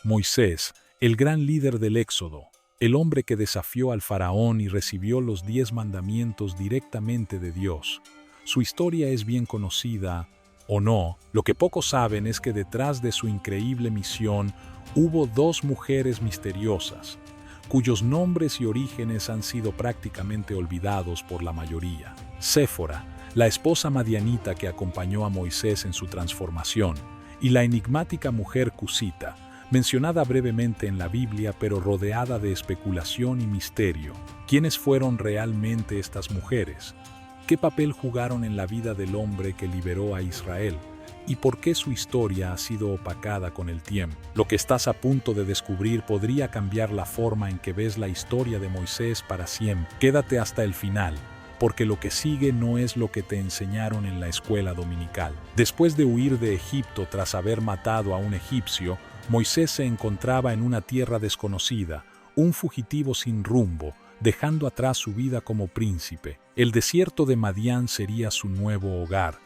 Moisés, el gran líder del Éxodo, el hombre que desafió al faraón y recibió los 10 mandamientos directamente de Dios. Su historia es bien conocida, o no. Lo que pocos saben es que detrás de su increíble misión hubo dos mujeres misteriosas, cuyos nombres y orígenes han sido prácticamente olvidados por la mayoría. Séfora, la esposa madianita que acompañó a Moisés en su transformación, y la enigmática mujer cusita, mencionada brevemente en la Biblia pero rodeada de especulación y misterio. ¿Quiénes fueron realmente estas mujeres? ¿Qué papel jugaron en la vida del hombre que liberó a Israel? ¿Y por qué su historia ha sido opacada con el tiempo? Lo que estás a punto de descubrir podría cambiar la forma en que ves la historia de Moisés para siempre. Quédate hasta el final, porque lo que sigue no es lo que te enseñaron en la escuela dominical. Después de huir de Egipto tras haber matado a un egipcio, Moisés se encontraba en una tierra desconocida, un fugitivo sin rumbo, dejando atrás su vida como príncipe. El desierto de Madián sería su nuevo hogar,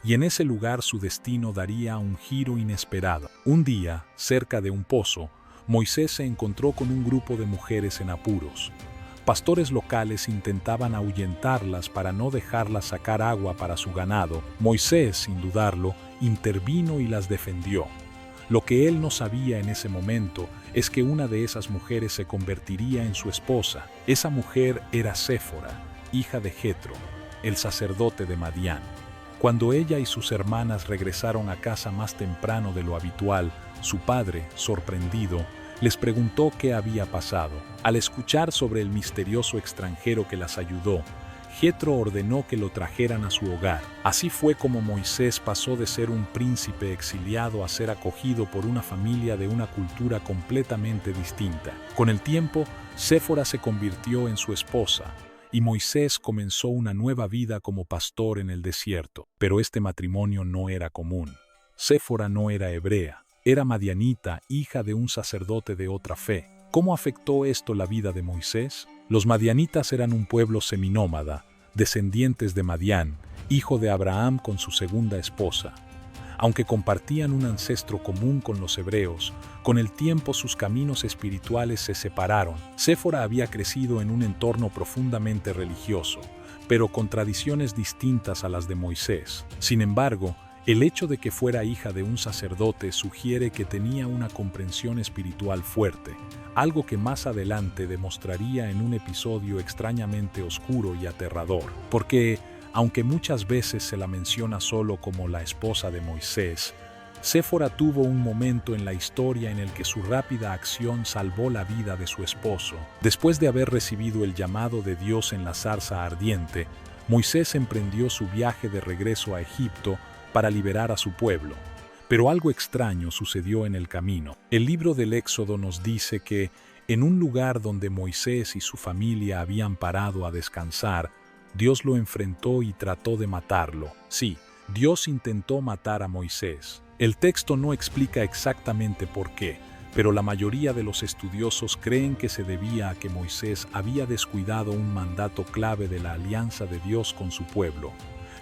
y en ese lugar su destino daría un giro inesperado. Un día, cerca de un pozo, Moisés se encontró con un grupo de mujeres en apuros. Pastores locales intentaban ahuyentarlas para no dejarlas sacar agua para su ganado. Moisés, sin dudarlo, intervino y las defendió. Lo que él no sabía en ese momento es que una de esas mujeres se convertiría en su esposa. Esa mujer era Séfora, hija de Jetro, el sacerdote de Madián. Cuando ella y sus hermanas regresaron a casa más temprano de lo habitual, su padre, sorprendido, les preguntó qué había pasado. Al escuchar sobre el misterioso extranjero que las ayudó, Jetro ordenó que lo trajeran a su hogar. Así fue como Moisés pasó de ser un príncipe exiliado a ser acogido por una familia de una cultura completamente distinta. Con el tiempo, Séfora se convirtió en su esposa, y Moisés comenzó una nueva vida como pastor en el desierto. Pero este matrimonio no era común. Séfora no era hebrea, era madianita, hija de un sacerdote de otra fe. ¿Cómo afectó esto la vida de Moisés? Los madianitas eran un pueblo seminómada, descendientes de Madián, hijo de Abraham con su segunda esposa. Aunque compartían un ancestro común con los hebreos, con el tiempo sus caminos espirituales se separaron. Séfora había crecido en un entorno profundamente religioso, pero con tradiciones distintas a las de Moisés. Sin embargo, el hecho de que fuera hija de un sacerdote sugiere que tenía una comprensión espiritual fuerte, algo que más adelante demostraría en un episodio extrañamente oscuro y aterrador. Porque, aunque muchas veces se la menciona solo como la esposa de Moisés, Séfora tuvo un momento en la historia en el que su rápida acción salvó la vida de su esposo. Después de haber recibido el llamado de Dios en la zarza ardiente, Moisés emprendió su viaje de regreso a Egipto para liberar a su pueblo. Pero algo extraño sucedió en el camino. El libro del Éxodo nos dice que, en un lugar donde Moisés y su familia habían parado a descansar, Dios lo enfrentó y trató de matarlo. Sí, Dios intentó matar a Moisés. El texto no explica exactamente por qué, pero la mayoría de los estudiosos creen que se debía a que Moisés había descuidado un mandato clave de la alianza de Dios con su pueblo: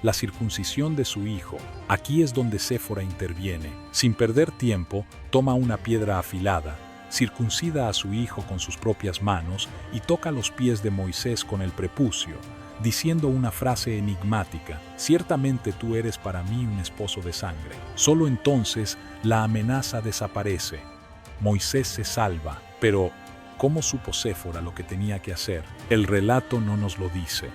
la circuncisión de su hijo. Aquí es donde Séfora interviene. Sin perder tiempo, toma una piedra afilada, circuncida a su hijo con sus propias manos y toca los pies de Moisés con el prepucio, diciendo una frase enigmática: «Ciertamente tú eres para mí un esposo de sangre». Solo entonces la amenaza desaparece. Moisés se salva, pero ¿cómo supo Séfora lo que tenía que hacer? El relato no nos lo dice.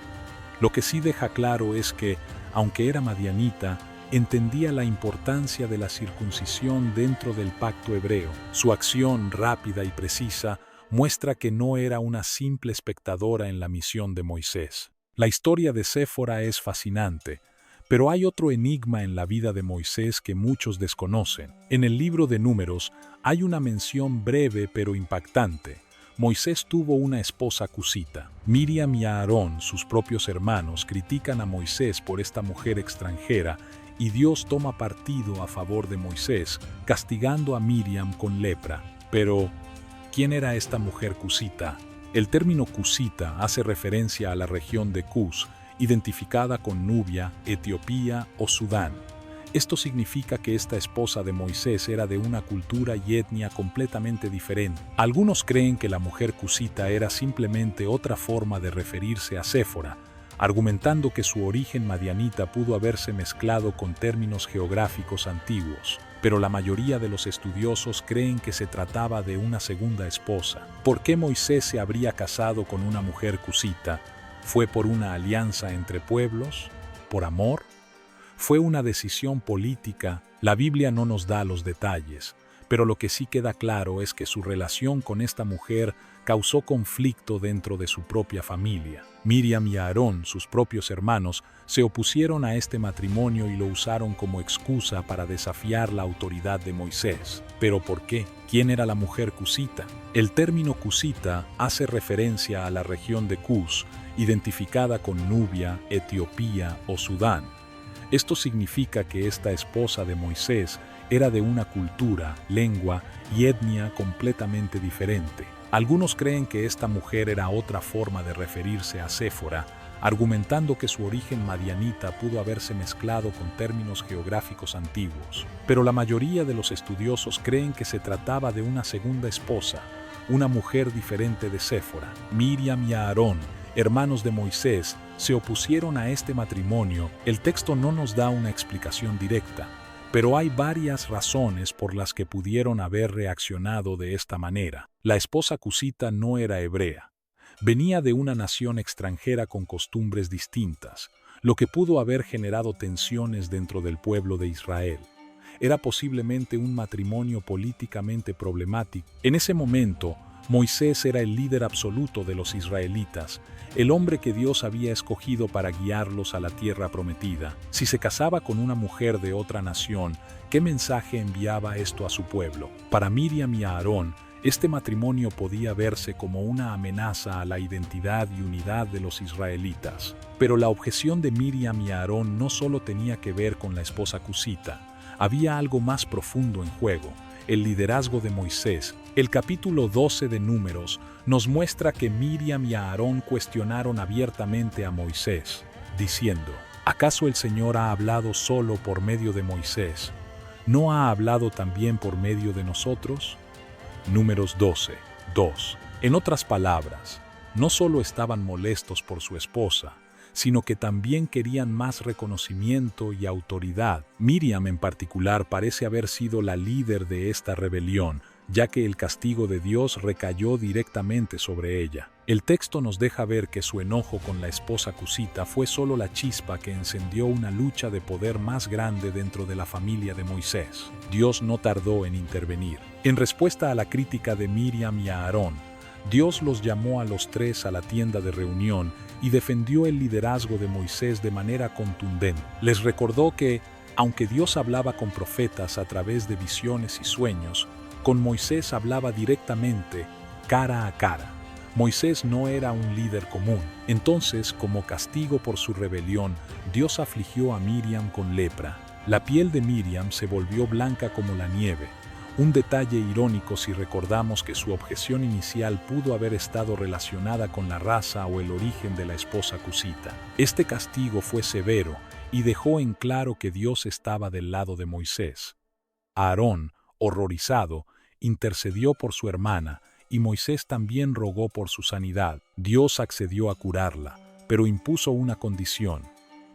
Lo que sí deja claro es que, aunque era madianita, entendía la importancia de la circuncisión dentro del pacto hebreo. Su acción rápida y precisa muestra que no era una simple espectadora en la misión de Moisés. La historia de Séfora es fascinante, pero hay otro enigma en la vida de Moisés que muchos desconocen. En el libro de Números hay una mención breve pero impactante. Moisés tuvo una esposa cusita. Miriam y Aarón, sus propios hermanos, critican a Moisés por esta mujer extranjera y Dios toma partido a favor de Moisés, castigando a Miriam con lepra. Pero, ¿quién era esta mujer cusita? El término cusita hace referencia a la región de Cus, identificada con Nubia, Etiopía o Sudán. Esto significa que esta esposa de Moisés era de una cultura y etnia completamente diferente. Algunos creen que la mujer cusita era simplemente otra forma de referirse a Séfora, argumentando que su origen madianita pudo haberse mezclado con términos geográficos antiguos. Pero la mayoría de los estudiosos creen que se trataba de una segunda esposa. ¿Por qué Moisés se habría casado con una mujer cusita? ¿Fue por una alianza entre pueblos? ¿Por amor? ¿Fue una decisión política? La Biblia no nos da los detalles, pero lo que sí queda claro es que su relación con esta mujer causó conflicto dentro de su propia familia. Miriam y Aarón, sus propios hermanos, se opusieron a este matrimonio y lo usaron como excusa para desafiar la autoridad de Moisés. ¿Pero por qué? ¿Quién era la mujer cusita? El término cusita hace referencia a la región de Cus, identificada con Nubia, Etiopía o Sudán. Esto significa que esta esposa de Moisés era de una cultura, lengua y etnia completamente diferente. Algunos creen que esta mujer era otra forma de referirse a Séfora, argumentando que su origen madianita pudo haberse mezclado con términos geográficos antiguos. Pero la mayoría de los estudiosos creen que se trataba de una segunda esposa, una mujer diferente de Séfora. Miriam y Aarón, hermanos de Moisés, se opusieron a este matrimonio. El texto no nos da una explicación directa, pero hay varias razones por las que pudieron haber reaccionado de esta manera. La esposa cusita no era hebrea. Venía de una nación extranjera con costumbres distintas, lo que pudo haber generado tensiones dentro del pueblo de Israel. Era posiblemente un matrimonio políticamente problemático. En ese momento, Moisés era el líder absoluto de los israelitas, el hombre que Dios había escogido para guiarlos a la tierra prometida. Si se casaba con una mujer de otra nación, ¿qué mensaje enviaba esto a su pueblo? Para Miriam y Aarón, este matrimonio podía verse como una amenaza a la identidad y unidad de los israelitas. Pero la objeción de Miriam y Aarón no solo tenía que ver con la esposa cusita, había algo más profundo en juego: el liderazgo de Moisés. El capítulo 12 de Números nos muestra que Miriam y Aarón cuestionaron abiertamente a Moisés, diciendo: ¿acaso el Señor ha hablado solo por medio de Moisés? ¿No ha hablado también por medio de nosotros? Números 12, 2. En otras palabras, no solo estaban molestos por su esposa, sino que también querían más reconocimiento y autoridad. Miriam en particular parece haber sido la líder de esta rebelión, ya que el castigo de Dios recayó directamente sobre ella. El texto nos deja ver que su enojo con la esposa cusita fue solo la chispa que encendió una lucha de poder más grande dentro de la familia de Moisés. Dios no tardó en intervenir. En respuesta a la crítica de Miriam y Aarón, Dios los llamó a los tres a la tienda de reunión y defendió el liderazgo de Moisés de manera contundente. Les recordó que, aunque Dios hablaba con profetas a través de visiones y sueños, con Moisés hablaba directamente, cara a cara. Moisés no era un líder común. Entonces, como castigo por su rebelión, Dios afligió a Miriam con lepra. La piel de Miriam se volvió blanca como la nieve. Un detalle irónico si recordamos que su objeción inicial pudo haber estado relacionada con la raza o el origen de la esposa cusita. Este castigo fue severo y dejó en claro que Dios estaba del lado de Moisés. Aarón, horrorizado, intercedió por su hermana y Moisés también rogó por su sanidad. Dios accedió a curarla, pero impuso una condición: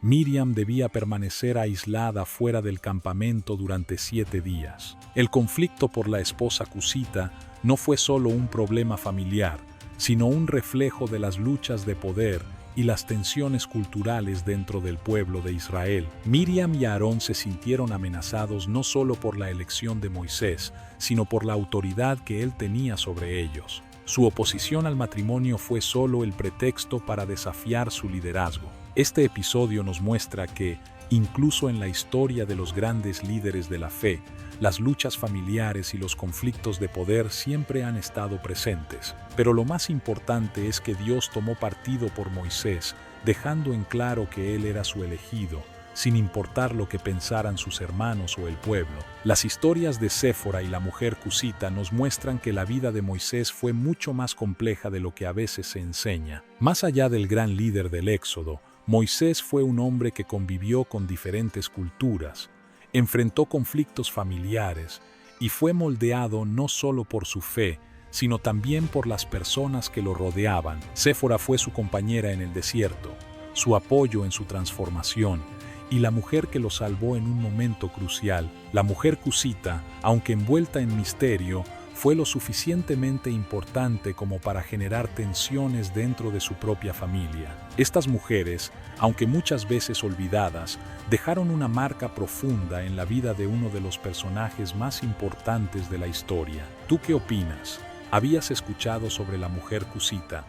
Miriam debía permanecer aislada fuera del campamento durante 7 días. El conflicto por la esposa cusita no fue solo un problema familiar, sino un reflejo de las luchas de poder y las tensiones culturales dentro del pueblo de Israel. Miriam y Aarón se sintieron amenazados no solo por la elección de Moisés, sino por la autoridad que él tenía sobre ellos. Su oposición al matrimonio fue solo el pretexto para desafiar su liderazgo. Este episodio nos muestra que, incluso en la historia de los grandes líderes de la fe, las luchas familiares y los conflictos de poder siempre han estado presentes. Pero lo más importante es que Dios tomó partido por Moisés, dejando en claro que él era su elegido, sin importar lo que pensaran sus hermanos o el pueblo. Las historias de Séfora y la mujer cusita nos muestran que la vida de Moisés fue mucho más compleja de lo que a veces se enseña. Más allá del gran líder del Éxodo, Moisés fue un hombre que convivió con diferentes culturas. enfrentó conflictos familiares y fue moldeado no solo por su fe, sino también por las personas que lo rodeaban. Séfora fue su compañera en el desierto, su apoyo en su transformación y la mujer que lo salvó en un momento crucial. La mujer cusita, aunque envuelta en misterio, fue lo suficientemente importante como para generar tensiones dentro de su propia familia. Estas mujeres, aunque muchas veces olvidadas, dejaron una marca profunda en la vida de uno de los personajes más importantes de la historia. ¿Tú qué opinas? ¿Habías escuchado sobre la mujer cusita?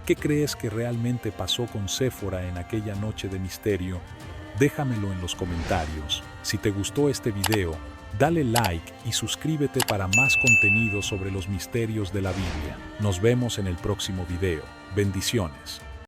¿Qué crees que realmente pasó con Séfora en aquella noche de misterio? Déjamelo en los comentarios. Si te gustó este video, dale like y suscríbete para más contenido sobre los misterios de la Biblia. Nos vemos en el próximo video. Bendiciones.